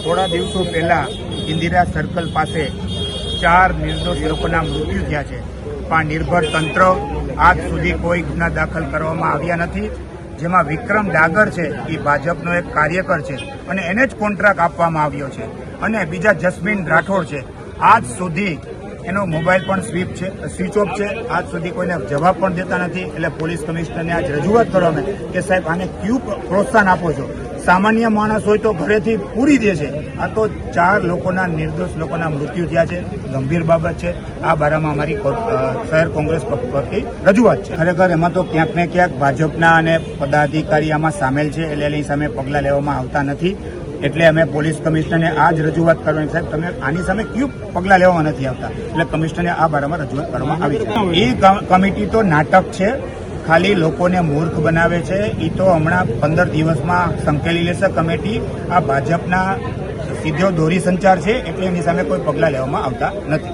થોડા દિવસો પહેલા ઇન્દિરા સર્કલ પાસે 4 નિર્દોષ લોકોના મૃત્યુ થયા છે, પણ નિર્ભર તંત્ર આજ સુધી કોઈ ગુના દાખલ કરવામાં આવ્યા નથી. જેમાં વિક્રમ ડાગર છે એ ભાજપનો એક કાર્યકર છે અને એને જ કોન્ટ્રાક્ટ આપવામાં આવ્યો છે. અને બીજા જસ્મીન રાઠોડ છે, આજ સુધી એનો મોબાઈલ પણ સ્વિચ ઓફ છે. આજ સુધી કોઈને જવાબ પણ દેતા નથી. એટલે પોલીસ કમિશનરને આજ રજૂઆત કરવામાં કે સાહેબ આને ક્યું પ્રોત્સાહન આપો છો? સામાન્ય માણસ હોય તો ઘરેથી પૂરી દે છે. આ તો 4 લોકોના નિર્દોષ લોકોના મૃત્યુ થયા છે, ગંભીર બાબત છે. આ બારામાં અમારી શહેર કોંગ્રેસ પરથી રજૂઆત છે. ખરેખર એમાં તો ક્યાંક ને ક્યાંક ભાજપના અને પદાધિકારી આમાં સામેલ છે, એટલે એની સામે પગલાં લેવામાં આવતા નથી. એટલે અમે પોલીસ કમિશનરને આ જ રજૂઆત કરવાની, સાહેબ તમે આની સામે ક્યું પગલાં લેવામાં નથી આવતા? એટલે કમિશનરને આ બારામાં રજૂઆત કરવામાં આવી છે. એ કમિટી તો નાટક છે, ખાલી લોકોને મૂર્ખ બનાવે છે. એ તો હમણાં 15 દિવસમાં સંકેલી લેશે કમિટી. આ ભાજપના સીધો દોરી સંચાર છે, એટલે એની સામે કોઈ પગલાં લેવામાં આવતા નથી.